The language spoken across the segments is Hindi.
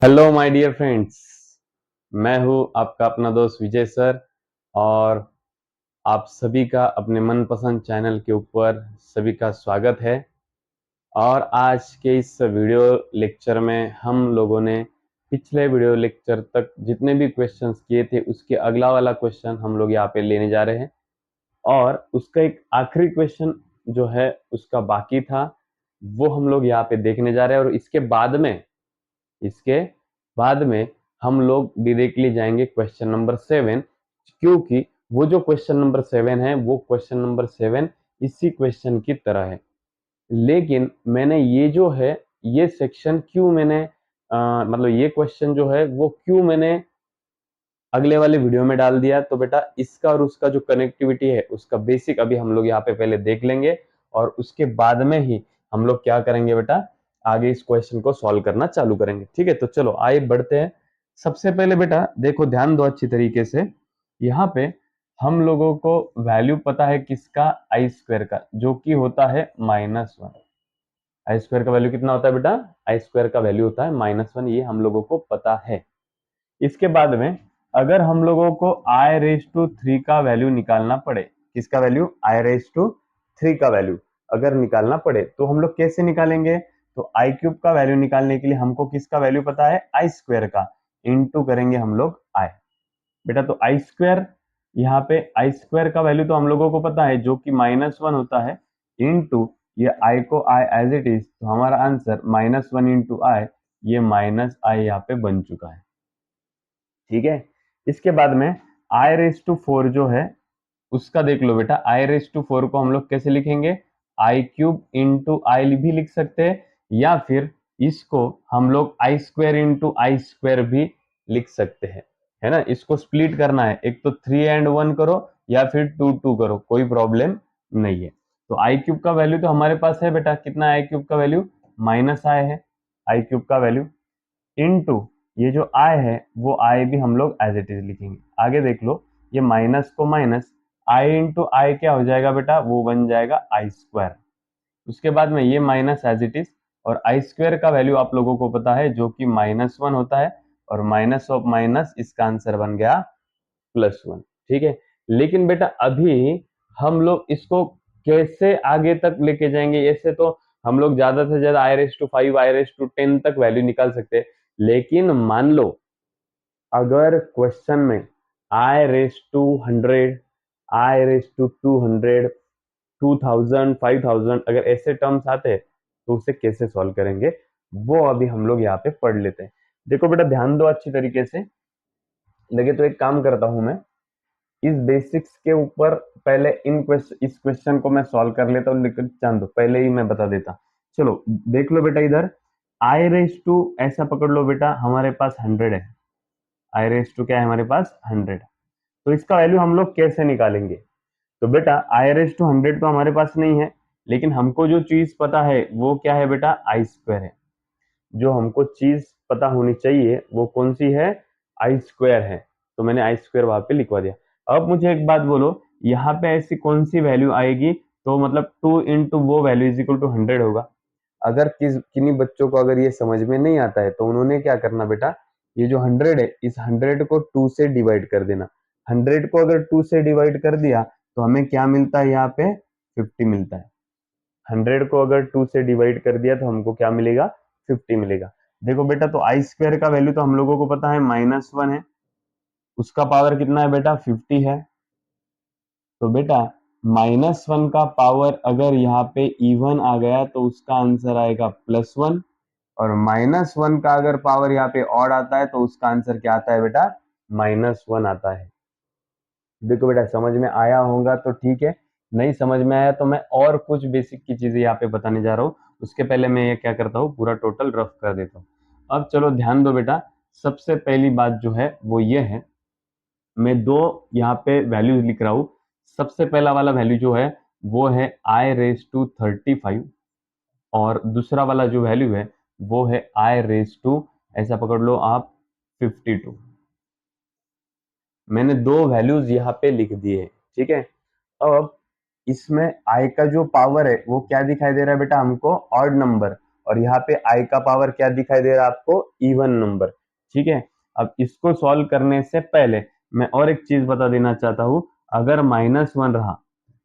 Hello my dear friends. मैं हूं आपका अपना दोस्त विजय सर और आप सभी का अपने मनपसंद चैनल के ऊपर सभी का स्वागत है। और आज के इस वीडियो लेक्चर में हम लोगों ने पिछले वीडियो लेक्चर तक जितने भी क्वेश्चंस किए थे उसके अगला वाला क्वेश्चन हम लोग यहाँ पे लेने जा रहे हैं और उसका एक आखिरी क्वेश्चन जो है उसका बाकी था वो हम लोग यहाँ पे देखने जा रहे हैं। और इसके बाद में हम लोग डायरेक्टली जाएंगे क्वेश्चन नंबर 7, क्योंकि वो जो क्वेश्चन नंबर 7 है वो क्वेश्चन नंबर 7 इसी क्वेश्चन की तरह है। लेकिन मैंने ये जो है ये सेक्शन क्यों मैंने मतलब ये क्वेश्चन जो है वो क्यों मैंने अगले वाले वीडियो में डाल दिया, तो बेटा इसका और उसका जो कनेक्टिविटी है उसका बेसिक अभी हम लोग यहाँ पे पहले देख लेंगे और उसके बाद में ही हम लोग क्या करेंगे बेटा, आगे इस क्वेश्चन को सॉल्व करना चालू करेंगे। ठीक है, तो चलो आइए बढ़ते हैं। सबसे पहले बेटा देखो, ध्यान दो अच्छी तरीके से। यहाँ पे हम लोगों को वैल्यू पता है किसका, आई स्क्वायर का, जो कि होता है -1। आई स्क्वायर का वैल्यू कितना होता है बेटा, आई स्क्वायर का वैल्यू होता है -1, ये हम लोगों को पता है। इसके बाद में अगर हम लोगों को आई रेज टू 3 का वैल्यू निकालना पड़े, किसका वैल्यू, आई रेज टू 3 का वैल्यू अगर निकालना पड़े तो हम लोग कैसे निकालेंगे, तो आई क्यूब का वैल्यू निकालने के लिए हमको किसका वैल्यू पता है, आई स्क्वायर का, इनटू करेंगे हम लोग आई। बेटा तो आई स्क्वायर, यहाँ पे आई स्क्वायर का वैल्यू तो हम लोगों को पता है जो कि -1 होता है, इनटू ये आई को आई एज इट इज, तो हमारा आंसर -1 इंटू आई, ये माइनस आई यहाँ पे बन चुका है। ठीक है, इसके बाद में आई रेस टू 4 जो है उसका देख लो बेटा, आई रेस टू 4 को हम लोग कैसे लिखेंगे, आई क्यूब इंटू आई भी लिख सकते हैं, या फिर इसको हम लोग आई स्क्वायर इंटू आई स्क्वायर भी लिख सकते हैं, है ना। इसको स्प्लिट करना है, एक तो 3 एंड 1 करो या फिर 2 2 करो, कोई प्रॉब्लम नहीं है। तो आई क्यूब का वैल्यू तो हमारे पास है बेटा, कितना आई क्यूब का वैल्यू, माइनस आई है आई क्यूब का वैल्यू, इनटू ये जो आई है वो आई भी हम लोग एज इट इज लिखेंगे। आगे देख लो, ये माइनस को माइनस, आई इंटू आई क्या हो जाएगा बेटा, वो बन जाएगा आई स्क्वायर। उसके बाद में ये माइनस एज इट इज, और आई स्क्वायर का वैल्यू आप लोगों को पता है जो कि -1 होता है, और माइनस ऑफ माइनस इसका आंसर बन गया +1। ठीक है, लेकिन बेटा अभी हम लोग इसको कैसे आगे तक लेके जाएंगे, ऐसे तो हम लोग ज्यादा से ज्यादा I raise to 5 I raise to 10 तक वैल्यू निकाल सकते हैं। लेकिन मान लो अगर क्वेश्चन में I raise to 100, I raise to 200, 2000, 5000 अगर ऐसे टर्म्स आते हैं तो उसे कैसे सॉल्व करेंगे, वो अभी हम लोग यहाँ पे पढ़ लेते हैं। देखो बेटा ध्यान दो अच्छी तरीके से, लगे तो एक काम करता हूं मैं, इस बेसिक्स के ऊपर पहले इस क्वेश्चन को मैं सॉल्व कर लेता हूँ, लेकिन जान दो पहले ही मैं बता देता। चलो देख लो बेटा, इधर आई रेस टू ऐसा पकड़ लो बेटा, हमारे पास 100 है, आई रेस टू क्या है हमारे पास 100, तो इसका वैल्यू हम लोग कैसे निकालेंगे। तो बेटा आई रेस टू 100 तो हमारे पास नहीं है, लेकिन हमको जो चीज पता है वो क्या है बेटा, आई स्क्वायर है। जो हमको चीज पता होनी चाहिए वो कौन सी है, आई स्क्वायर है। तो मैंने आई स्क्वायर वहां पे लिखवा दिया। अब मुझे एक बात बोलो, यहाँ पे ऐसी कौन सी वैल्यू आएगी, तो मतलब 2 इंटू वो वैल्यू इज इक्वल टू 100 होगा। अगर किन्हीं बच्चों को अगर ये समझ में नहीं आता है तो उन्होंने क्या करना बेटा, ये जो 100 है इस 100 को 2 से डिवाइड कर देना। 100 को अगर 2 से डिवाइड कर दिया तो हमें क्या मिलता है, यहाँ पे 50 मिलता है। 100 को अगर 2 से डिवाइड कर दिया तो हमको क्या मिलेगा, 50 मिलेगा। देखो बेटा, तो आई स्क्वायर का वैल्यू तो हम लोगों को पता है -1 है, उसका पावर कितना है बेटा, 50 है। तो बेटा -1 का पावर अगर यहाँ पे इवन आ गया तो उसका आंसर आएगा +1, और -1 का अगर पावर यहाँ पे ऑड आता है तो उसका आंसर क्या आता है बेटा, -1 आता है। देखो बेटा समझ में आया होगा तो ठीक है, नहीं समझ में आया तो मैं और कुछ बेसिक की चीजें यहाँ पे बताने जा रहा हूँ। उसके पहले मैं ये क्या करता हूँ, पूरा टोटल रफ कर देता हूँ। अब चलो ध्यान दो बेटा, सबसे पहली बात जो है वो ये है, मैं दो यहाँ पे वैल्यूज लिख रहा हूँ। सबसे पहला वाला वैल्यू जो है वो है आई रेस टू 35, और दूसरा वाला जो वैल्यू है वो है आई रेस टू, ऐसा पकड़ लो आप, 52। मैंने दो वैल्यूज यहाँ पे लिख दिए, ठीक है। अब इसमें आई का जो पावर है वो क्या दिखाई दे रहा है बेटा हमको, ऑड नंबर, और यहाँ पे i का पावर क्या दिखाई दे रहा है आपको, इवन नंबर। ठीक है, अब इसको सॉल्व करने से पहले मैं और एक चीज बता देना चाहता हूं, अगर -1 रहा,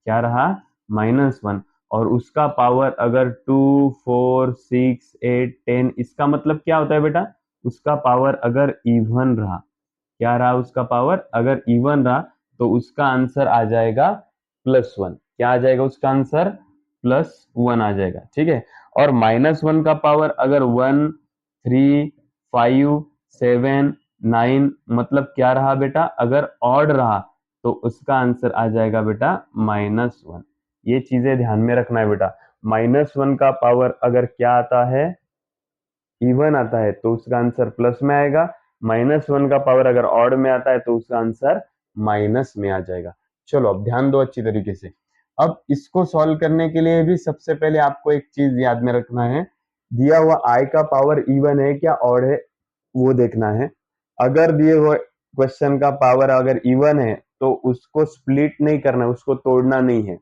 क्या रहा, -1, और उसका पावर अगर 2, 4, 6, 8, 10, इसका मतलब क्या होता है बेटा, उसका पावर अगर इवन रहा, क्या रहा उसका पावर, अगर इवन रहा, तो उसका आंसर आ जाएगा +1। क्या आ जाएगा उसका आंसर, +1 आ जाएगा। ठीक है, और -1 का पावर अगर 1, 3, 5, 7, 9, मतलब क्या रहा बेटा, अगर ऑड रहा तो उसका आंसर आ जाएगा बेटा -1। ये चीजें ध्यान में रखना है बेटा। -1 का पावर अगर क्या आता है, इवन आता है, तो उसका आंसर प्लस में आएगा। -1 का पावर अगर ऑड में आता है तो उसका आंसर माइनस में आ जाएगा। चलो अब ध्यान दो अच्छी तरीके से। अब इसको सॉल्व करने के लिए भी सबसे पहले आपको एक चीज याद में रखना है, दिया हुआ i का पावर इवन है क्या ऑड है, वो देखना है। अगर दिए हुए क्वेश्चन का पावर अगर इवन है तो उसको स्प्लिट नहीं करना, उसको तोड़ना नहीं है।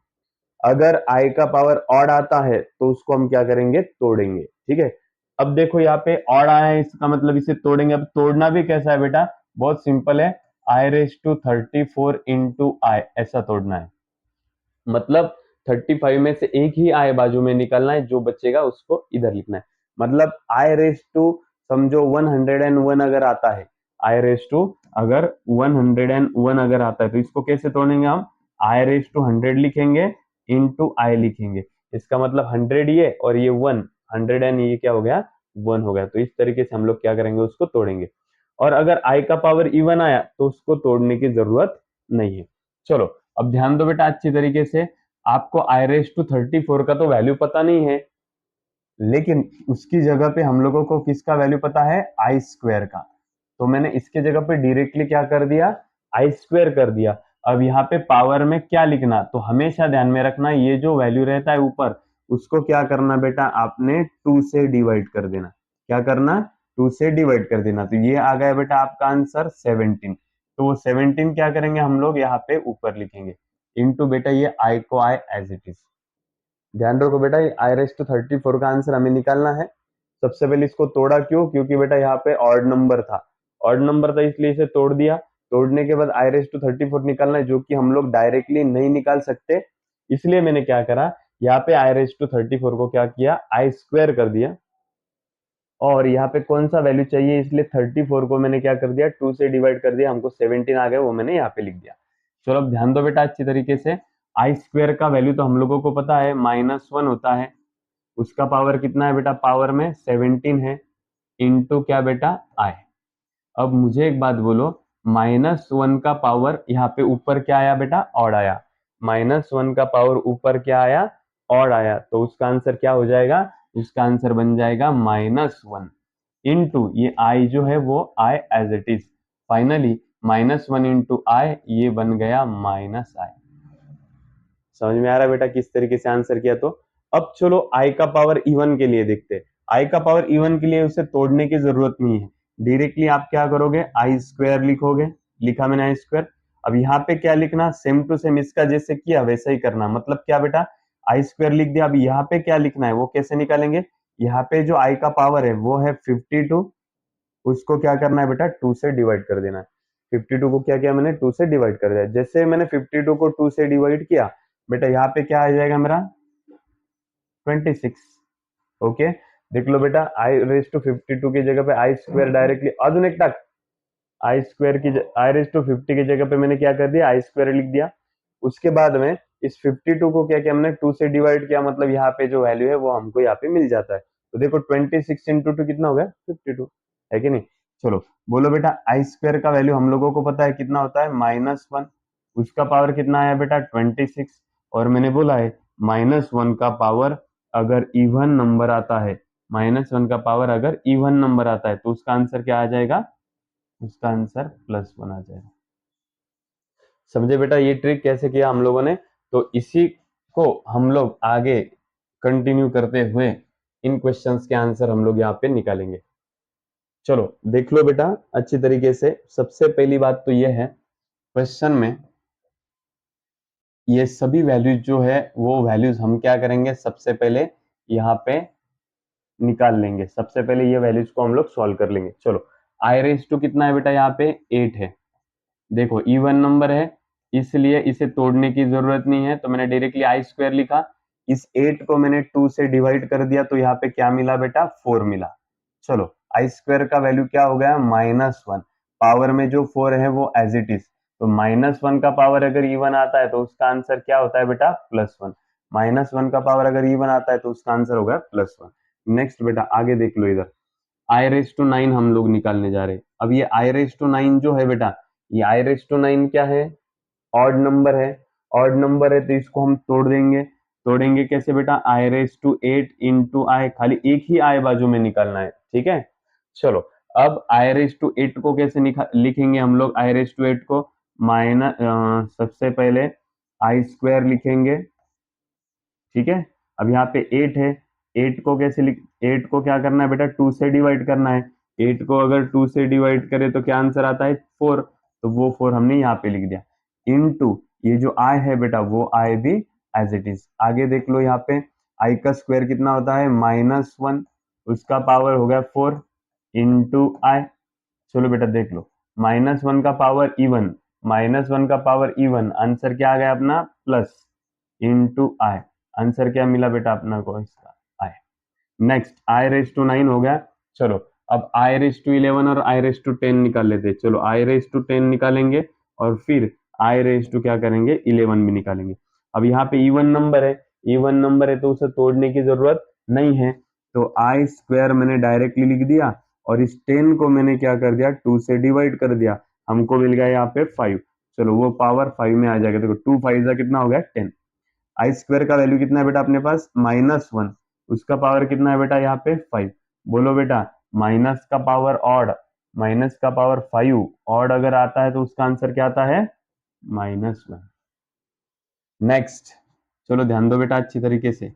अगर i का पावर ऑड आता है तो उसको हम क्या करेंगे, तोड़ेंगे। ठीक है, अब देखो यहाँ पे ऑड आया है, इसका मतलब इसे तोड़ेंगे। अब तोड़ना भी कैसा है बेटा, बहुत सिंपल है, i⁻34 इंटू आई, ऐसा तोड़ना है। मतलब 35 में से एक ही i बाजू में निकालना है, जो बचेगा उसको इधर लिखना है। मतलब समझो 101 अगर आता है, अगर 101 अगर आता है तो इसको कैसे तोड़ेंगे हम, i⁻100 लिखेंगे इंटू आई लिखेंगे। इसका मतलब 100 ये और ये 1, 100 ये क्या हो गया, 1 हो गया। तो इस तरीके से हम लोग क्या करेंगे, उसको तोड़ेंगे। और अगर i का पावर इवन आया तो उसको तोड़ने की जरूरत नहीं है। चलो अब ध्यान दो बेटा अच्छी तरीके से। आपको i⁻34 का तो वैल्यू पता नहीं है, लेकिन उसकी जगह पे हम लोगों को किसका वैल्यू पता है, i² का। तो मैंने इसके जगह पे डायरेक्टली क्या कर दिया, i² कर दिया। अब यहाँ पे पावर में क्या लिखना, तो हमेशा ध्यान में रखना, ये जो वैल्यू रहता है ऊपर, उसको क्या करना बेटा, आपने 2 से डिवाइड कर देना। क्या करना, 2 से डिवाइड कर देना। तो ये आ गया बेटा आपका आंसर 17। तो वो 17 क्या करेंगे हम लोग, यहाँ पे ऊपर लिखेंगे इंटू बेटा ये i को i एज इट इज। ध्यान रखो बेटा, ये i⁻34 का आंसर हमें निकालना है। सबसे पहले इसको तोड़ा, क्यों, क्योंकि बेटा यहाँ पे ऑड नंबर था, ऑड नंबर था इसलिए इसे तोड़ दिया। तोड़ने के बाद i⁻34 निकालना है, जो कि हम लोग डायरेक्टली नहीं निकाल सकते, इसलिए मैंने क्या करा, यहाँ पे i⁻34 को क्या किया, i² कर दिया। और यहाँ पे कौन सा वैल्यू चाहिए, इसलिए 34 को मैंने क्या कर दिया, 2 से डिवाइड कर दिया, हमको 17 आ गया, वो मैंने यहाँ पे लिख दिया। चलो अब ध्यान दो बेटा अच्छी तरीके से। i² का वैल्यू तो हम लोगों को पता है -1 होता है, उसका पावर कितना है बेटा, पावर में 17 है, इंटू क्या बेटा i। अब मुझे एक बात बोलो, -1 का पावर यहाँ पे ऊपर क्या आया बेटा, ऑड आया। -1 का पावर ऊपर क्या आया, ऑड आया, तो उसका आंसर क्या हो जाएगा, उसका आंसर बन जाएगा -1 इंटू ये i जो है वो i as it is. Finally -1 into I, ये बन गया -i। समझ में आ रहा है बेटा किस तरीके से आंसर किया। तो अब चलो i का पावर इवन के लिए देखते हैं। i का पावर इवन के लिए उसे तोड़ने की जरूरत नहीं है, डायरेक्टली आप क्या करोगे, i² लिखोगे। लिखा मैंने i²। अब यहाँ पे क्या लिखना, सेम टू सेम इसका जैसे किया वैसा ही करना। मतलब क्या बेटा, i² लिख दिया। अब यहाँ पे क्या लिखना है, वो कैसे निकालेंगे, यहाँ पे जो i का पावर है वो है 52, उसको क्या करना है बेटा, 2 से डिवाइड कर देना है। 52 को क्या किया मैंने, 2 से डिवाइड कर दिया। जैसे मैंने 52 को 2 से डिवाइड किया बेटा, यहाँ पे क्या आ जाएगा मेरा, 26। ओके, देख लो बेटा, i⁻52 की जगह पे i² डायरेक्टली अजून एक टाक, i⁻50 की जगह पे मैंने क्या कर दिया, i² लिख दिया। उसके बाद में इस 52 को क्या किया हमने, 2 से डिवाइड किया, मतलब यहाँ पे जो वैल्यू है वो हमको यहाँ पे मिल जाता है। तो देखो 26 इंटू 2 कितना हो गया, 52, है कि नहीं। चलो बोलो बेटा, i² का वैल्यू हम लोगों को पता है कितना होता है, -1। उसका पावर कितना आया बेटा, 26। और मैंने बोला है -1 का पावर अगर इवन नंबर आता है, -1 का पावर अगर इवन नंबर आता है तो उसका आंसर क्या आ जाएगा, उसका आंसर +1 आ जाएगा। समझे बेटा ये ट्रिक कैसे किया हम लोगों ने। तो इसी को हम लोग आगे कंटिन्यू करते हुए इन क्वेश्चंस के आंसर हम लोग यहाँ पे निकालेंगे। चलो देख लो बेटा अच्छी तरीके से। सबसे पहली बात तो ये है, क्वेश्चन में ये सभी वैल्यूज जो है वो वैल्यूज हम क्या करेंगे, सबसे पहले यहाँ पे निकाल लेंगे। सबसे पहले ये वैल्यूज को हम लोग सॉल्व कर लेंगे। चलो, आई रेस टू कितना है बेटा, यहाँ पे 8 है। देखो इवन नंबर है इसलिए इसे तोड़ने की जरूरत नहीं है, तो मैंने डायरेक्टली आई स्क्वायर लिखा। इस 8 को मैंने 2 से डिवाइड कर दिया, तो यहाँ पे क्या मिला बेटा, 4 मिला। चलो, आई स्क्वायर का वैल्यू क्या हो गया, -1। पावर में जो 4 है वो एज इट इज, तो -1 का पावर अगर इवन आता है तो उसका आंसर क्या होता है बेटा, +1। -1 का पावर अगर इवन आता है तो उसका आंसर होगा +1। नेक्स्ट बेटा आगे देख लो, इधर आई रेस टू 9 हम लोग निकालने जा रहे हैं। अब ये आई रेस टू 9 जो है बेटा, ये आई रेस टू 9 क्या है, ऑड नंबर है। ऑड नंबर है तो इसको हम तोड़ देंगे। तोड़ेंगे कैसे बेटा, आई रेस टू 8 इंटू आई, खाली एक ही आई बाजू में निकालना है, ठीक है। चलो, अब आई रेस टू 8 को कैसे लिखेंगे हम लोग, आई रेस टू 8 को माइनस, सबसे पहले आई स्क्वायर लिखेंगे, ठीक है। अब यहाँ पे 8 है, 8 को कैसे 8 को क्या करना है बेटा, 2 से डिवाइड करना है। 8 को अगर 2 से डिवाइड करें तो क्या आंसर आता है, 4। तो वो 4 हमने यहाँ पे लिख दिया। इनटू ये जो आई है बेटा, वो आई भी एज इट इज। आगे देख लो, यहाँ पे आई का स्क्वायर कितना होता है, -1, उसका पावर हो गया 4 इंटू आई। चलो बेटा देख लो, -1 का पावर इवन, -1 का पावर इवन, आंसर क्या आ गया अपना, प्लस इंटू आई। आंसर क्या मिला बेटा अपना को, इसका आई। नेक्स्ट आई रेस टू 9 हो गया। चलो, अब आई रेस टू 11 और आई रेस टू 10 निकाल लेते हैं। चलो, आई रेस टू 10 निकालेंगे और फिर आई रेस टू क्या करेंगे, 11 भी निकालेंगे। अब यहाँ पे इवन नंबर है, इवन नंबर है तो उसे तोड़ने की जरूरत नहीं है, तो आई स्क्वायर मैंने डायरेक्टली लिख दिया और इस 10 को मैंने क्या कर दिया, 2 से डिवाइड कर दिया। हमको मिल गया यहाँ पे 5। चलो, वो पावर 5 में आ जाएगा। देखो 2 5 जा कितना हो गया, 10। आई स्क्वायर का वैल्यू कितना है बेटा अपने पास, -1, उसका पावर कितना है बेटा यहाँ पे 5। बोलो बेटा, माइनस का पावर ऑड, माइनस का पावर 5 ऑड अगर आता है तो उसका आंसर क्या आता है, -1। नेक्स्ट, चलो ध्यान दो बेटा अच्छी तरीके से।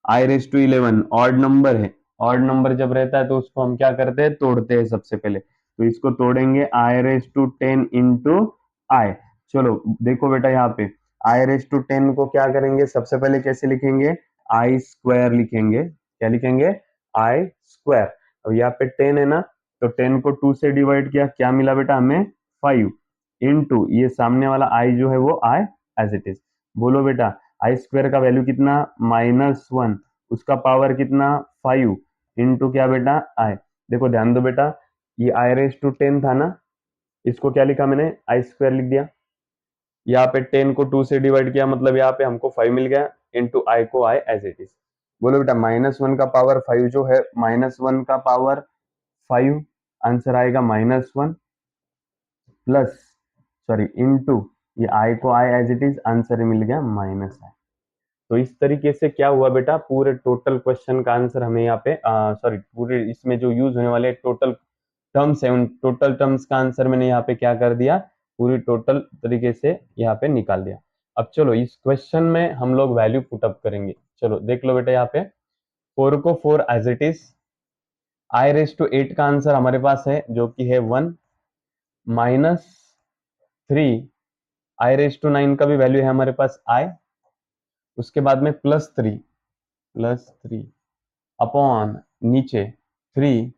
आई रेस टू 11 ऑड नंबर है। ऑड नंबर जब रहता है तो उसको हम क्या करते हैं, तोड़ते हैं सबसे पहले। तो इसको तोड़ेंगे, आई रेस टू 10 इंटू आई। चलो देखो बेटा, यहाँ पे आई रेस टू 10 को क्या करेंगे, सबसे पहले कैसे लिखेंगे, आई स्क्वायर लिखेंगे। क्या लिखेंगे, आई स्क्वायर। अब यहाँ पे 10 है ना, तो 10 को 2 से डिवाइड किया, क्या मिला बेटा हमें, 5 इंटू ये सामने वाला आई जो है वो आई एज इट इज। बोलो बेटा, आई स्क्वायर का वैल्यू कितना, -1, उसका पावर कितना, 5 इंटू क्या बेटा, आई। देखो ध्यान दो बेटा, ये आई रेस टू 10 था ना, इसको क्या लिखा मैंने, आई स्क्वायर लिख दिया। यहाँ पे 10 को 2 से डिवाइड किया, मतलब यहाँ पे हमको 5 मिल गया, इंटू आई को आई एज इट इज। बोलो बेटा, -1 का पावर 5 जो है, -1 का पावर 5, आंसर आएगा -1 प्लस, सॉरी इंटू ये आई को I as it is, answer मिल गया -आई। तो इस तरीके से क्या हुआ बेटा, पूरे टोटल क्वेश्चन का आंसर हमें यहाँ पे, सॉरी पूरे इसमें जो यूज होने वाले टोटल टर्म्स है, उन टोटल टर्म्स का आंसर मैंने यहाँ पे क्या कर दिया, पूरी टोटल तरीके से यहाँ पे निकाल दिया। अब चलो इस क्वेश्चन में हम लोग वैल्यू पुटअप करेंगे। चलो देख लो बेटा, यहाँ पे 4 को 4 as it is, I raise to 8 का आंसर हमारे पास है जो कि है 1, -3, आई रेस टू 9 का भी वैल्यू है हमारे पास आई, उसके बाद में +3 अपॉन नीचे 3,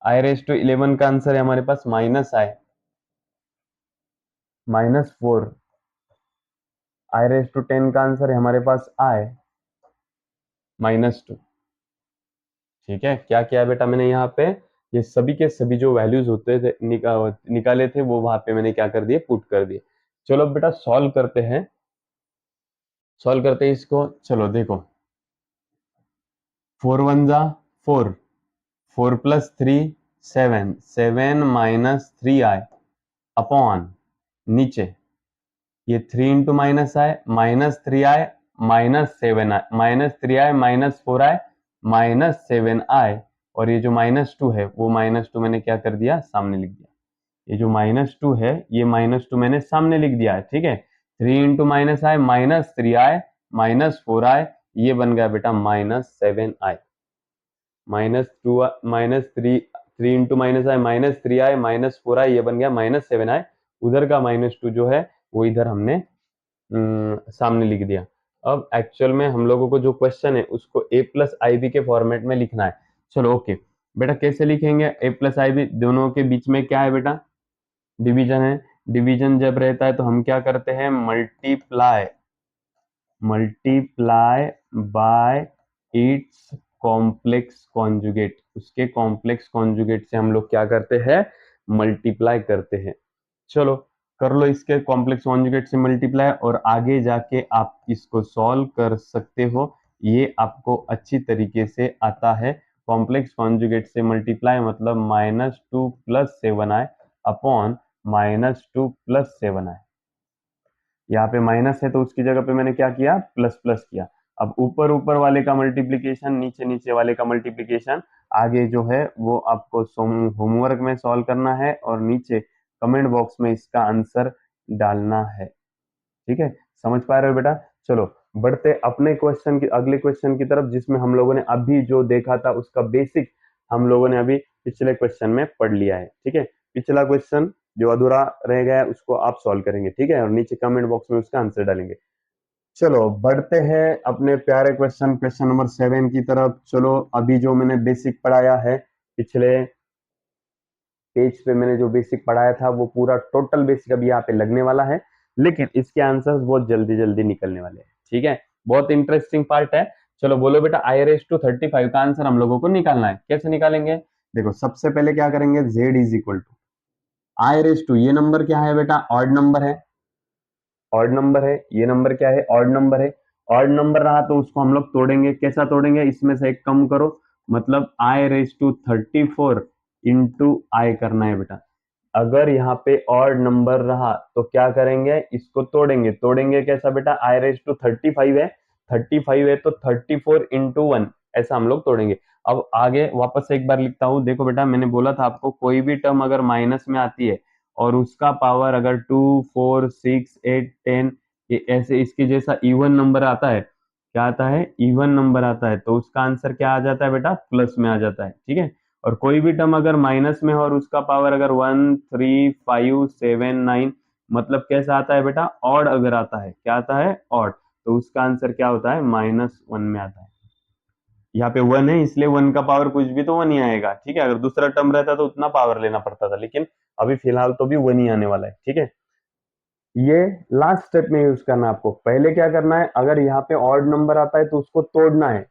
आई रेस टू 11 का आंसर है हमारे पास -i, -4, आई रेस टू 10 का आंसर है हमारे पास i, -2। ठीक है, क्या किया बेटा मैंने यहाँ पे, ये सभी के सभी जो वैल्यूज होते थे निकाले थे वो वहां पे मैंने क्या कर दिए, पुट कर दिए। चलो बेटा सॉल्व करते हैं, सॉल्व करते हैं इसको। चलो देखो, 4 1 जा 4, 4 + 3 7, 7 -3i अपॉन नीचे ये 3 into -i, -3i -7i, -3i -4i -7i, और ये जो -2 है वो -2 मैंने क्या कर दिया, सामने लिख दिया। ये जो -2 है ये -2 मैंने सामने लिख दिया है, ठीक है। 3 इंटू -i -3i -4i, ये बन गया बेटा -7i, -3 into -i -3i -4i, ये बन गया -7i। उधर का -2 जो है वो इधर हमने सामने लिख दिया। अब एक्चुअल में हम लोगों को जो क्वेश्चन है उसको a प्लस आई बी के फॉर्मेट में लिखना है। चलो ओके बेटा, कैसे लिखेंगे? a प्लस आई बी, दोनों के बीच में क्या है बेटा? डिवीजन है। डिवीजन जब रहता है तो हम क्या करते हैं? Multiply, multiply by it's complex conjugate. उसके कॉम्प्लेक्स कॉन्जुगेट से हम लोग क्या करते हैं? मल्टीप्लाई करते हैं। चलो कर लो इसके कॉम्प्लेक्स कॉन्जुगेट से मल्टीप्लाई, और आगे जाके आप इसको सॉल्व कर सकते हो। ये आपको अच्छी तरीके से आता है। कॉम्प्लेक्स कॉन्जुगेट से मल्टीप्लाई मतलब -2 + 7i अपॉन -2 + 7i। यहाँ पे माइनस है तो उसकी जगह पे मैंने क्या किया? प्लस प्लस किया। अब ऊपर ऊपर वाले का मल्टीप्लीकेशन, नीचे नीचे वाले का मल्टीप्लीकेशन आगे जो है वो आपको होमवर्क में सॉल्व करना है, और नीचे कमेंट बॉक्स में इसका आंसर डालना है। ठीक है, समझ पा रहे हो बेटा? चलो बढ़ते अपने क्वेश्चन की, अगले क्वेश्चन की तरफ, जिसमें हम लोगों ने अभी जो देखा था उसका बेसिक हम लोगों ने अभी पिछले क्वेश्चन में पढ़ लिया है। ठीक है, पिछला क्वेश्चन जो अधूरा रह गया है उसको आप सॉल्व करेंगे। ठीक है, और नीचे कमेंट बॉक्स में उसका आंसर डालेंगे। चलो बढ़ते हैं अपने प्यारे क्वेश्चन, क्वेश्चन नंबर 7 की तरफ। चलो अभी जो मैंने बेसिक पढ़ाया है, पिछले पेज पे मैंने जो बेसिक पढ़ाया था वो पूरा टोटल बेसिक अभी यहाँ पे लगने वाला है, लेकिन इसके आंसर्स बहुत जल्दी जल्दी निकलने वाले हैं। ठीक है, बहुत इंटरेस्टिंग पार्ट है। चलो बोलो बेटा, i⁵ का आंसर हम लोगों को निकालना है। कैसे निकालेंगे? देखो सबसे पहले क्या करेंगे? z is equal to i⁵, ये नंबर क्या है बेटा? ऑड नंबर है। ऑड नंबर है, ये नंबर क्या है? ऑड नंबर है। ऑड नंबर रहा तो उसको हम लोग तोड़ेंगे। कैसा तोड़ेंगे? इसमें से एक कम करो, मतलब i⁵ इंटू आई करना है बेटा। अगर यहाँ पे ऑड नंबर रहा तो क्या करेंगे? इसको तोड़ेंगे। तोड़ेंगे कैसा बेटा? i⁵ है, 35 है तो 34 × 1 ऐसा हम लोग तोड़ेंगे। अब आगे वापस से एक बार लिखता हूँ। देखो बेटा, मैंने बोला था आपको, कोई भी टर्म अगर माइनस में आती है और उसका पावर अगर 2, 4, 6, 8, 10 ये ऐसे इसके जैसा इवन नंबर आता है, क्या आता है? इवन नंबर आता है, तो उसका आंसर क्या आ जाता है बेटा? प्लस में आ जाता है। ठीक है, और कोई भी टर्म अगर माइनस में हो और उसका पावर अगर 1, 3, 5, 7, 9 मतलब कैसा आता है बेटा? ऑड अगर आता है, क्या आता है? ऑड, तो उसका आंसर क्या होता है? -1 में आता है। यहाँ पे 1 है इसलिए 1 का पावर कुछ भी तो 1 ही आएगा। ठीक है, अगर दूसरा टर्म रहता तो उतना पावर लेना पड़ता था, लेकिन अभी फिलहाल तो भी 1 ही आने वाला है। ठीक है, ये लास्ट स्टेप में यूज करना है आपको। पहले क्या करना है? अगर यहाँ पे ऑड नंबर आता है तो उसको तोड़ना है,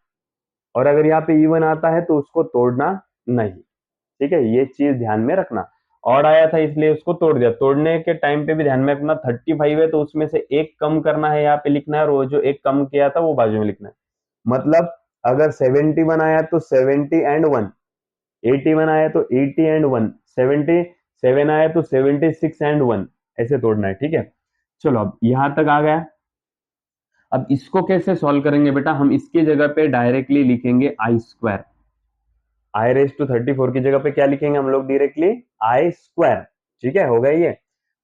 और अगर यहाँ पे इवन आता है तो उसको तोड़ना नहीं। ठीक है, ये चीज ध्यान में रखना। ऑड आया था इसलिए उसको तोड़ दिया। तोड़ने के टाइम पे भी ध्यान में रखना 35 है तो उसमें से एक कम करना है, यहाँ पे लिखना है, और वो जो एक कम किया था वो बाजू में लिखना है। मतलब अगर 71 आया तो 70 & 1, 81 आया तो 80 & 1, 77 आया तो 76 & 1, ऐसे तोड़ना है। ठीक है, चलो अब यहां तक आ गया। अब इसको कैसे सॉल्व करेंगे बेटा? हम इसकी जगह पे डायरेक्टली लिखेंगे i²। i⁵ की जगह पे क्या लिखेंगे हम लोग? Directly i²। ठीक है, हो गया ये।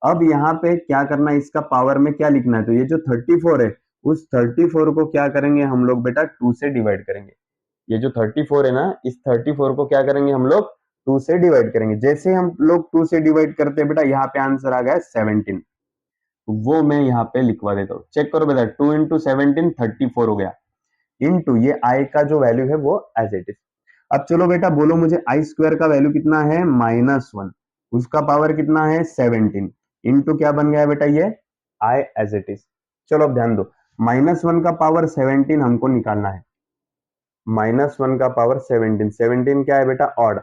अब यहाँ पे क्या करना है? इसका पावर में क्या लिखना है? तो ये जो 34 है, उस 34 को क्या करेंगे हम लोग बेटा? 2 से डिवाइड करेंगे। ये जो 34 है ना, इस 34 को क्या करेंगे हम लोग? 2 से डिवाइड करेंगे। जैसे हम लोग 2 से डिवाइड करते हैं बेटा, यहाँ पे आंसर आ गया 17। वो मैं यहाँ पे लिखवा देता हूँ। चेक करो बेटा, 2 × 17 34 हो गया, इनटू ये आई का जो वैल्यू है वो एज इट इज। अब चलो बेटा बोलो मुझे, i² का वैल्यू कितना है? -1। उसका पावर कितना है? 17, इनटू क्या बन गया बेटा? ये i एज इट इज। चलो अब ध्यान दो, -1 का पावर 17 हमको निकालना है। -1 का पावर 17, 17 क्या है बेटा? ऑड।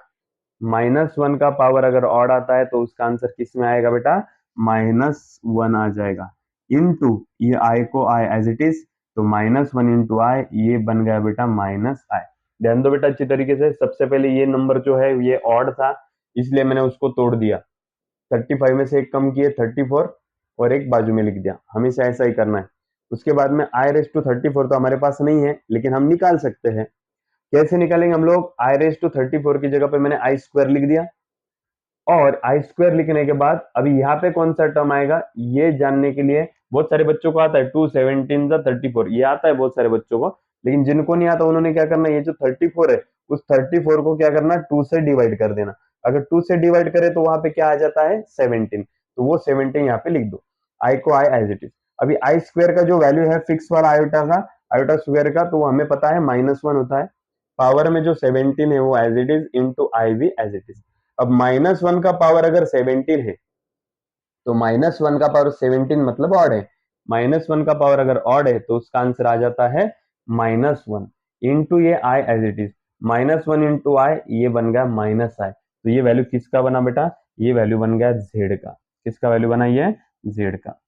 -1 का पावर अगर ऑड आता है तो उसका आंसर किस में आएगा बेटा? -1 आ जाएगा, इनटू ये i को i एज इट इज, तो -1 × i, ये बन गया बेटा -i। ध्यान दो बेटा अच्छी तरीके से। सबसे पहले ये नंबर जो है ये ऑड था, इसलिए मैंने उसको तोड़ दिया। 35 में से एक कम किए 34, और एक बाजू में लिख दिया। हमेशा ऐसा ही करना है। उसके बाद में i⁵ तो हमारे पास नहीं है, लेकिन हम निकाल सकते हैं। कैसे निकालेंगे हम लोग? i⁵ की जगह पे मैंने i² लिख दिया, और i² लिखने के बाद अभी यहाँ पे कौन सा टर्म आएगा ये जानने के लिए, बहुत सारे बच्चों को आता है 2 17 34, ये आता है बहुत सारे बच्चों को, लेकिन जिनको नहीं आता उन्होंने क्या करना, ये जो 34 है उस 34 को क्या करना? 2 से डिवाइड कर देना। अगर 2 से डिवाइड करे तो वहां पे क्या आ जाता है? 17, तो वो 17 यहाँ पे लिख दो। आई को आई एज इट इज। अभी आई स्क्वायर का जो वैल्यू है फिक्स वाला आयोटा स्क्वायर का, तो वो हमें पता है -1 होता है। पावर में जो 17 है वो एज इट इज इंटू आई भी एज इट इज। अब -1 का पावर अगर 17 है तो -1 का पावर 17 मतलब ऑड है। -1 का पावर अगर ऑड है तो उसका आंसर आ जाता है -1 इंटू ये I as it is. -1 into I, ये बन गया -i। तो ये वैल्यू किसका बना बेटा? ये वैल्यू बन गया जेड का। किसका वैल्यू बना? ये जेड का।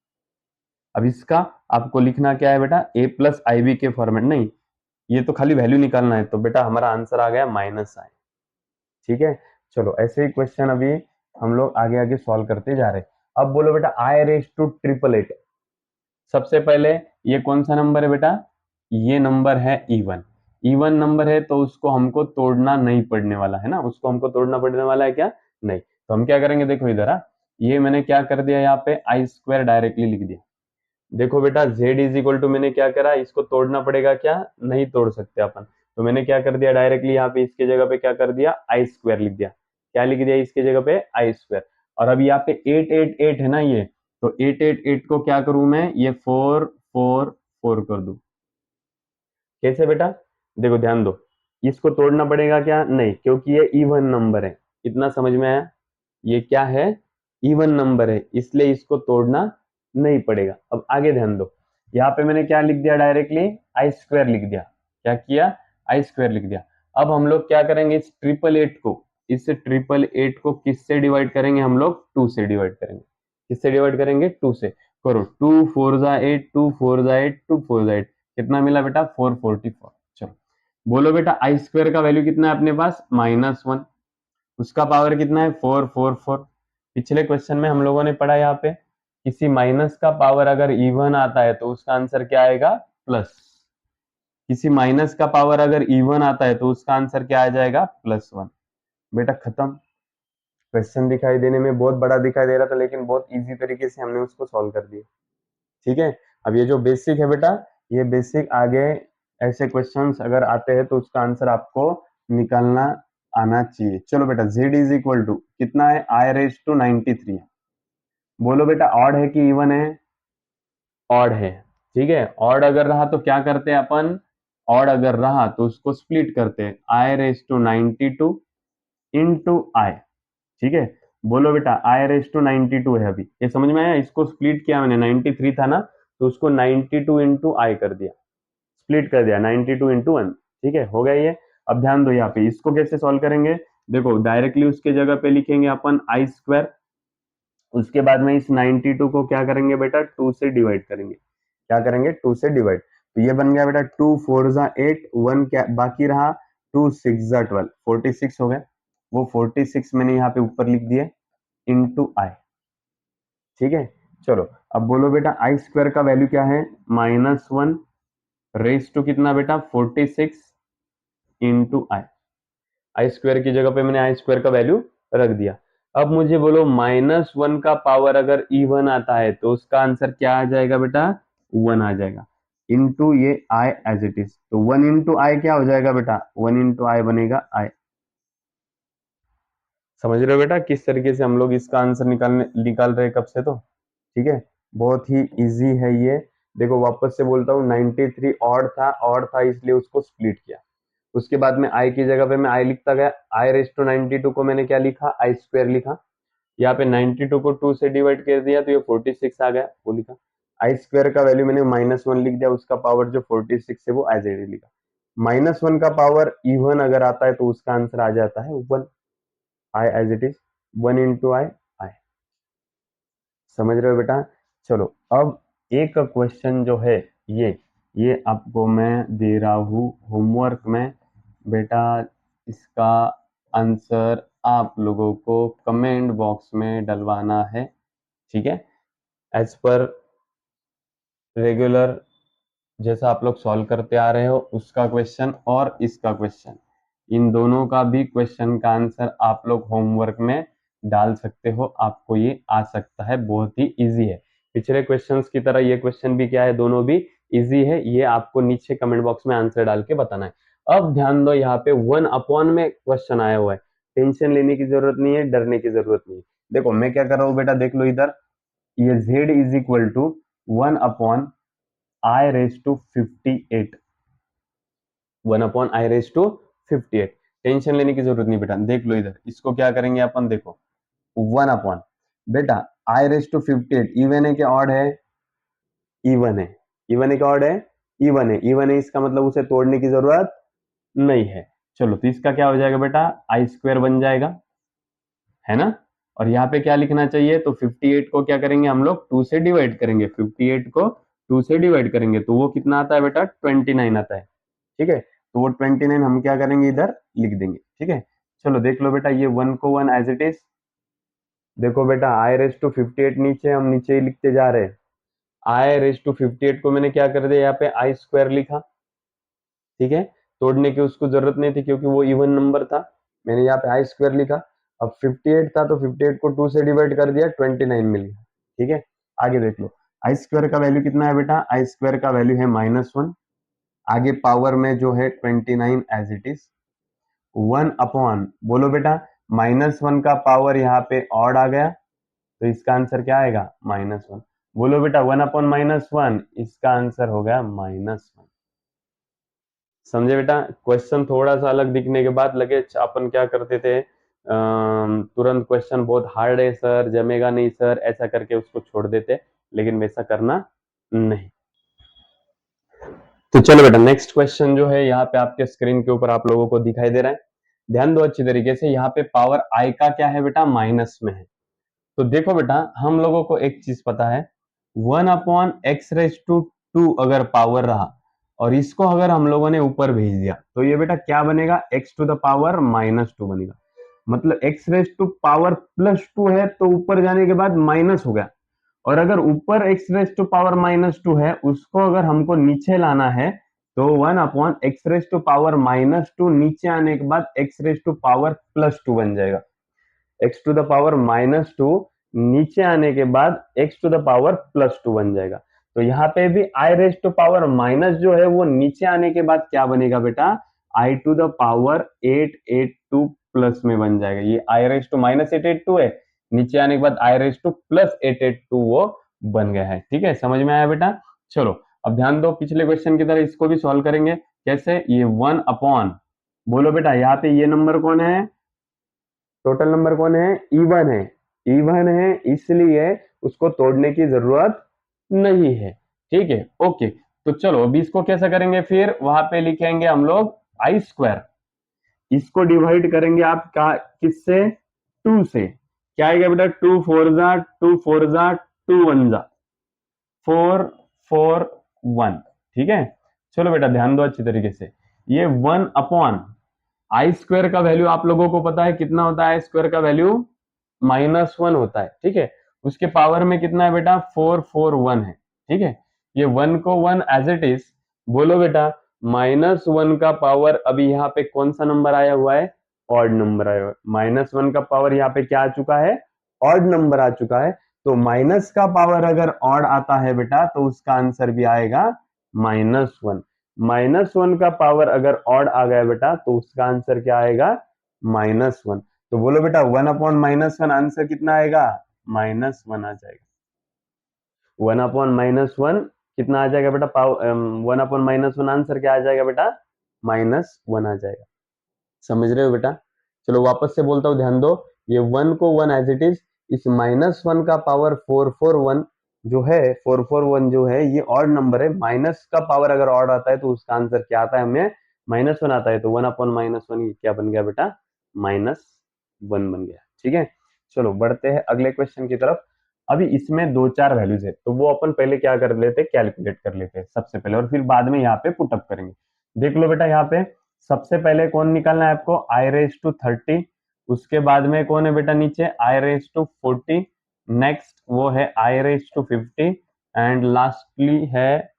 अब इसका आपको लिखना क्या है बेटा? a प्लस आई बी के फॉर्मेट नहीं, ये तो खाली वैल्यू निकालना है। तो बेटा हमारा आंसर आ गया -i। ठीक है, चलो ऐसे ही क्वेश्चन अभी हम लोग आगे आगे सॉल्व करते जा रहे हैं। अब बोलो बेटा आई रेज टू 888। सबसे पहले ये कौन सा नंबर है बेटा? ये नंबर है इवन। इवन नंबर है तो उसको हमको तोड़ना नहीं पड़ने वाला है ना, उसको हमको तोड़ना पड़ने वाला है क्या? नहीं। तो हम क्या करेंगे, देखो इधर ये मैंने क्या कर दिया, यहाँ पे आई स्क्वायर डायरेक्टली लिख दिया। देखो बेटा z इज इक्वल टू, मैंने क्या करा, इसको तोड़ना पड़ेगा क्या? नहीं तोड़ सकते अपन। तो मैंने क्या कर दिया, डायरेक्टली यहाँ पे इसके जगह पे क्या कर दिया, आई स्क्वायर लिख दिया। क्या लिख दिया इसके जगह पे? आई स्क्वायर। और अब यहाँ पे 888 है ना ये, तो 888 को क्या करूं मैं, ये 444 कर दूं। कैसे बेटा? देखो ध्यान दो, इसको तोड़ना पड़ेगा क्या? नहीं, क्योंकि ये इवन नंबर है। इतना समझ में आया? ये क्या है? इवन नंबर है, इसलिए इसको तोड़ना नहीं पड़ेगा। अब आगे ध्यान दो, यहाँ पे मैंने क्या लिख दिया, डायरेक्टली आई स्क्वायर लिख दिया। क्या किया? आई स्क्वायर लिख दिया। अब हम लोग क्या करेंगे, इस 888 को किससे डिवाइड करेंगे? हम लोग 2 से डिवाइड करेंगे। किससे डिवाइड करेंगे? 2 से। करो, 2 4 जा 8, 2 4 जा 8, 2 4 जा 8, कितना मिला बेटा? 444। चलो बोलो बेटा, आई स्क्वायर का वैल्यू कितना है अपने पास? -1। उसका पावर कितना है? 444। पिछले क्वेश्चन में हम लोगों ने पढ़ा यहाँ पे, किसी माइनस का पावर अगर इवन आता है तो उसका आंसर क्या आएगा? प्लस। किसी माइनस का पावर अगर इवन आता है तो उसका आंसर क्या आ जाएगा? +1। बेटा खत्म। क्वेश्चन दिखाई देने में बहुत बड़ा दिखाई दे रहा था, लेकिन बहुत इजी तरीके से हमने उसको सॉल्व कर दिया। ठीक है, अब ये जो बेसिक है बेटा, ये बेसिक आगे ऐसे क्वेश्चंस अगर आते हैं तो उसका आंसर आपको निकालना आना चाहिए। चलो बेटा, z इज इक्वल टू कितना है? आई रेज टू 93 है। बोलो बेटा ऑड है कि इवन है? ऑड है। ठीक है, ऑड अगर रहा तो क्या करते हैं अपन? ऑड अगर रहा तो उसको स्प्लिट करते हैं, आई रेज टू 92 इंटू आई। ठीक है, बोलो बेटा आई रेज टू 92 है, अभी ये समझ में आया? इसको स्प्लिट किया मैंने, 93 था ना, तो उसको 92 इंटू आई कर दिया, स्प्लिट कर दिया 92 इंटू 1। ठीक है, हो गया ये। अब ध्यान दो यहाँ पे, इसको कैसे सॉल्व करेंगे? देखो डायरेक्टली उसके जगह पे लिखेंगे अपन आई स्क्वायर। उसके बाद में इस 92 को क्या करेंगे बेटा? 2 से डिवाइड करेंगे। क्या करेंगे? 2 से डिवाइड। तो ये बन गया बेटा 2 4 जा 8, 1 क्या बाकी रहा, 2 6 जा 12, 46 हो गया। वो 46 मैंने यहाँ पे ऊपर लिख दिए इंटू आई। ठीक है, चलो अब बोलो बेटा आई स्क्वायर का वैल्यू क्या है? -1 रेज टू कितना बेटा? 46 इंटू आई। आई स्क्वायर की जगह पे मैंने आई स्क्वायर का वैल्यू रख दिया। अब मुझे बोलो -1 का पावर अगर इवन आता है तो उसका आंसर क्या आ जाएगा बेटा? 1 आ जाएगा इंटू ये आई एज इट इज। तो 1 इंटू आई क्या हो जाएगा बेटा? 1 इंटू आई बनेगा आई। समझ रहे हो बेटा किस तरीके से हम लोग इसका आंसर निकाल रहे हैं कब से? तो ठीक है, बहुत ही इजी है ये। देखो वापस से बोलता हूँ, 93 ऑड था इसलिए उसको स्प्लिट किया। उसके बाद में आई की जगह पे मैं आई लिखता गया, आई रेज टू 92 को मैंने क्या लिखा? आई स्क्वायर लिखा। यहाँ पे 92 को 2 से डिवाइड कर दिया तो ये 46 आ गया, वो लिखा। आई स्क्वायर का वैल्यू मैंने -1 लिख दिया, उसका पावर जो 46 है वो एज एड लिखा। -1 का पावर इवन अगर आता है तो उसका आंसर आ जाता है 1। I as it is, 1 into आई आई। समझ रहे हो बेटा? चलो अब एक क्वेश्चन जो है ये आपको मैं दे रहा हूँ होमवर्क में। बेटा इसका आंसर आप लोगों को कमेंट बॉक्स में डलवाना है। ठीक है, एज पर रेगुलर जैसा आप लोग सॉल्व करते आ रहे हो, उसका क्वेश्चन और इसका क्वेश्चन, इन दोनों का भी क्वेश्चन का आंसर आप लोग होमवर्क में डाल सकते हो। आपको ये आ सकता है, बहुत ही इजी है। पिछले क्वेश्चंस की तरह ये क्वेश्चन भी क्या है, दोनों भी इजी है। ये आपको नीचे कमेंट बॉक्स में आंसर डाल के बताना है। अब ध्यान दो, यहाँ पे 1/, में क्वेश्चन आया हुआ है। टेंशन लेने की जरूरत नहीं है, डरने की जरूरत नहीं है। देखो मैं क्या कर रहा हूँ बेटा, देख लो इधर, ये z is equal to 1/i⁻²58। 1/i⁻²58। Tension लेने की जरूरत नहीं बेटा, देख लो इधर, इसको क्या करेंगे अपन, देखो 1 बेटा i⁻58 इवन है कि ऑड है? इवन है। इवन है कि ऑड है? इवन है। इवन है, इसका मतलब उसे तोड़ने की जरूरत नहीं है। चलो तो इसका क्या हो जाएगा बेटा, i² बन जाएगा, है ना। और यहाँ पे क्या लिखना चाहिए, तो 58 को क्या करेंगे हम लोग, 2 से डिवाइड करेंगे। 58 को 2 से डिवाइड करेंगे तो वो कितना आता है बेटा, 29 आता है। ठीक है, तो वो 29 हम क्या करेंगे, इधर लिख देंगे। ठीक है, चलो देख लो बेटा, ये 1 को 1 एज इट इज। देखो बेटा i⁻58 नीचे हम नीचे ही लिखते जा रहे हैं। i⁻58 को मैंने क्या कर दिया, यहाँ पे i² लिखा। ठीक है, तोड़ने की उसको जरूरत नहीं थी क्योंकि वो इवन नंबर था, मैंने यहाँ पे i² लिखा। अब 58 था तो 58 को 2 से डिवाइड कर दिया, 29 मिल गया। ठीक है, आगे देख लो, i² का वैल्यू कितना है बेटा, i² का वैल्यू है -1। आगे पावर में जो है 29 एज इट इज। 1 अपॉन, बोलो बेटा, -1 का पावर यहाँ पे ऑड आ गया तो इसका आंसर क्या आएगा, -1। बोलो बेटा 1 अपॉन -1, इसका आंसर हो गया -1। समझे बेटा, क्वेश्चन थोड़ा सा अलग दिखने के बाद लगे अपन क्या करते थे, तुरंत क्वेश्चन बहुत हार्ड है सर, जमेगा नहीं सर, ऐसा करके उसको छोड़ देते, लेकिन वैसा करना नहीं। तो चलो बेटा, नेक्स्ट क्वेश्चन जो है यहाँ पे आपके स्क्रीन के ऊपर आप लोगों को दिखाई दे रहा है, ध्यान दो अच्छी तरीके से। यहाँ पे पावर आई का क्या है बेटा, माइनस में है। तो देखो बेटा, हम लोगों को एक चीज पता है, 1/x⁻² अगर पावर रहा और इसको अगर हम लोगों ने ऊपर भेज दिया तो ये बेटा क्या बनेगा, x⁻⁻² बनेगा। मतलब x⁻² है तो ऊपर जाने के बाद माइनस हो गया, और अगर ऊपर x⁻⁻² है उसको अगर हमको नीचे लाना है तो 1/x⁻⁻² नीचे आने के बाद x⁻² बन जाएगा। x⁻⁻² नीचे आने के बाद x⁻+2 बन जाएगा। तो यहाँ पे भी i⁻⁻ जो है वो नीचे आने के बाद क्या बनेगा बेटा, i⁻882 प्लस में बन जाएगा। ये i⁻−882 है, नीचे आने के बाद i⁻+882 वो बन गया है। ठीक है, समझ में आया बेटा। चलो अब ध्यान दो, पिछले क्वेश्चन की तरह इसको भी सॉल्व करेंगे। कैसे, ये 1 अपॉन, बोलो बेटा यहाँ पे ये नंबर कौन है, टोटल नंबर कौन है, इवन है। इवन है इसलिए उसको तोड़ने की जरूरत नहीं है। ठीक है, ओके। तो चलो अभी इसको कैसे करेंगे, फिर वहां पे लिखेंगे हम लोग i², इसको डिवाइड करेंगे आप का किससे, 2 से। क्या आएगा बेटा, 2 4 जा 2 4 जा 2 1 जा 4 4 1। ठीक है, चलो बेटा ध्यान दो अच्छी तरीके से, ये 1 अपॉन i² का वैल्यू आप लोगों को पता है कितना होता है, i² का वैल्यू -1 होता है। ठीक है, उसके पावर में कितना है बेटा, 441 है। ठीक है, ये 1 को 1 एज इट इज। बोलो बेटा, -1 का पावर अभी यहाँ पे कौन सा नंबर आया हुआ है, ऑड नंबर आया हुआ है। -1 का पावर यहाँ पे क्या आ चुका है, ऑड नंबर आ चुका है। तो माइनस का पावर अगर ऑड आता है बेटा तो उसका आंसर भी आएगा -1। -1 का पावर अगर ऑड आ गया बेटा तो उसका आंसर क्या आएगा, -1। तो बोलो बेटा 1/-1 आंसर कितना आएगा, -1 आ जाएगा। 1/-1 कितना आ जाएगा बेटा, 1/-1 आंसर क्या आ जाएगा बेटा, -1 आ जाएगा। समझ रहे हो बेटा। चलो वापस से बोलता हूँ, ध्यान दो, ये 1 को 1 एज इट इज, इस -1 का पावर 441 जो है, 441 जो है ये ऑड नंबर है। माइनस का पावर अगर ऑड आता है तो उसका आंसर क्या आता है, हमें -1 आता है। तो 1/-1 क्या बन गया बेटा, -1 बन गया। ठीक है, चलो बढ़ते हैं अगले क्वेश्चन की तरफ। अभी इसमें 2-4 वैल्यूज है तो वो अपन पहले क्या कर लेते, कैलकुलेट कर लेते हैं सबसे पहले, और फिर बाद में यहाँ पे पुटअप करेंगे। देख लो बेटा, यहाँ पे सबसे पहले कौन निकालना है आपको, i⁻30। उसके बाद में कौन है बेटा नीचे, i⁻40। नेक्स्ट वो है i⁻50 एंड लास्टली है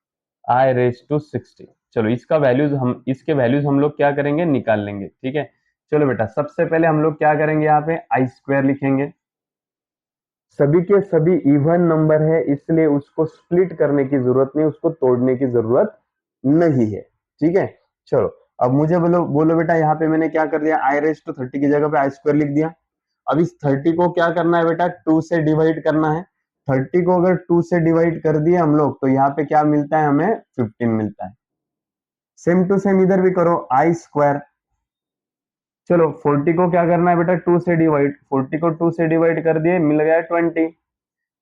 i⁻60। चलो इसका वैल्यूज हम, इसके वैल्यूज हम लोग क्या करेंगे, निकाल लेंगे। ठीक है, चलो बेटा सबसे पहले हम लोग क्या करेंगे, यहाँ पे i² लिखेंगे। सभी के सभी इवन नंबर है इसलिए उसको स्प्लिट करने की जरूरत नहीं, उसको तोड़ने की जरूरत नहीं है। ठीक है, चलो अब मुझे बोलो बोलो बेटा, यहाँ पे मैंने क्या कर दिया, i⁻30 की जगह पे i² लिख दिया। अब इस 30 को क्या करना है बेटा, 2 से डिवाइड करना है। 30 को अगर 2 से डिवाइड कर दिए हम लोग तो यहाँ पे क्या मिलता है, हमें 15 मिलता है। सेम टू सेम इधर भी करो, आई स्क्वायर। चलो 40 को क्या करना है बेटा, 2 से डिवाइड, 40 को 2 से डिवाइड कर दिए, मिल गया 20।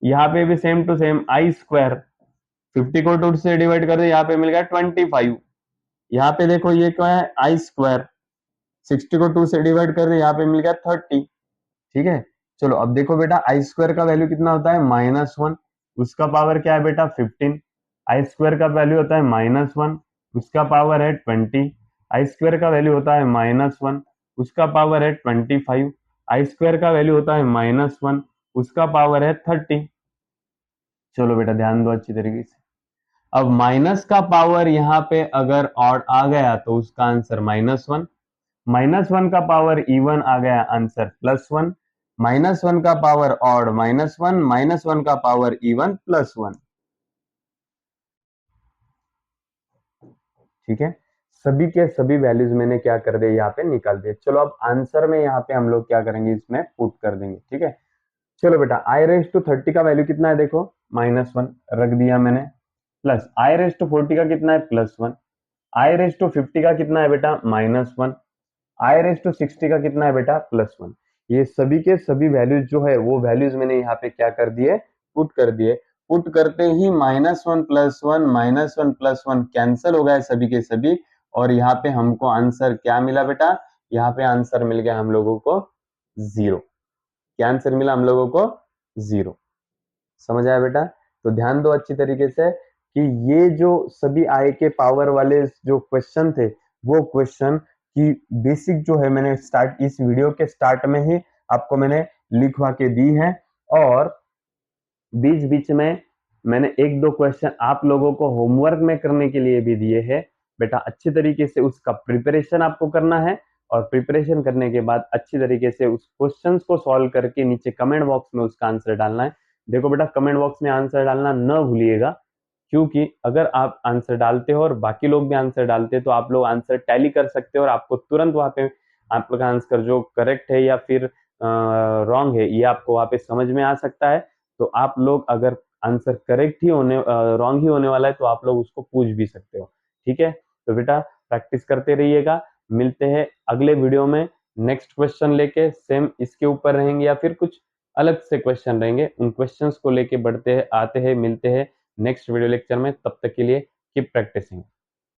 यहाँ पे भी same to same I square, 50 को 2 से डिवाइड कर दिए, यहाँ पे मिल गया 25। यहाँ पे देखो ये क्या है, आई स्क्वायर, 60 को 2 से डिवाइड कर दिए, यहाँ पे मिल गया 30। ठीक है, चलो अब देखो बेटा आई स्क्वायर का वैल्यू कितना होता है, -1, उसका पावर क्या है बेटा 15। आई स्क्वायर का वैल्यू होता है -1, उसका पावर है 20। आई स्क्वायर का वैल्यू होता है -1, उसका पावर है 25। आई स्क्वायर का वैल्यू होता है -1, उसका पावर है 30। चलो बेटा ध्यान दो अच्छी तरीके से। अब माइनस का पावर यहाँ पे अगर ऑड आ गया तो उसका आंसर -1, -1 का पावर इवन आ गया, आंसर +1, -1 का पावर ऑड -1, -1 का पावर इवन +1। ठीक है, सभी के सभी वैल्यूज मैंने क्या कर दिए, यहाँ पे निकाल दिए। चलो अब आंसर में यहाँ पे हम लोग क्या करेंगे, इसमें पुट कर देंगे। ठीक है, चलो बेटा i⁻30 का वैल्यू कितना है, देखो -1 रख दिया मैंने, प्लस i⁻40 का कितना है, +1, i⁻50 का कितना है बेटा, -1, i⁻60 का कितना है बेटा, +1। ये सभी के सभी वैल्यूज जो है वो वैल्यूज मैंने यहाँ पे क्या कर दिए, पुट कर दिए। पुट करते ही -1 +1 -1 +1 कैंसिल हो गए सभी के सभी, और यहाँ पे हमको आंसर क्या मिला बेटा, यहाँ पे आंसर मिल गया हम लोगों को 0। क्या आंसर मिला हम लोगों को, 0। समझ आया बेटा? तो ध्यान दो अच्छी तरीके से कि ये जो सभी आई के पावर वाले जो क्वेश्चन थे, वो क्वेश्चन की बेसिक जो है मैंने स्टार्ट, इस वीडियो के स्टार्ट में ही आपको मैंने लिखवा के दी है, और बीच बीच में मैंने एक दो क्वेश्चन आप लोगों को होमवर्क में करने के लिए भी दिए हैं। बेटा अच्छी तरीके से उसका प्रिपरेशन आपको करना है, और प्रिपरेशन करने के बाद अच्छी तरीके से उस क्वेश्चंस को सॉल्व करके नीचे कमेंट बॉक्स में उसका आंसर डालना है। देखो बेटा कमेंट बॉक्स में आंसर डालना न भूलिएगा, क्योंकि अगर आप आंसर डालते हो और बाकी लोग भी आंसर डालते हैं तो आप लोग आंसर टैली कर सकते हो, और आपको तुरंत वहां पे आपका आंसर जो करेक्ट है या फिर रॉन्ग है ये आपको वहां पे समझ में आ सकता है। तो आप लोग अगर आंसर करेक्ट ही होने रॉन्ग ही होने वाला है तो आप लोग उसको पूछ भी सकते हो। ठीक है, तो बेटा प्रैक्टिस करते रहिएगा। मिलते हैं अगले वीडियो में नेक्स्ट क्वेश्चन लेके, सेम इसके ऊपर रहेंगे या फिर कुछ अलग से क्वेश्चन रहेंगे, उन क्वेश्चंस को लेके बढ़ते हैं, आते हैं, मिलते हैं नेक्स्ट वीडियो लेक्चर में। तब तक के लिए कीप प्रैक्टिसिंग।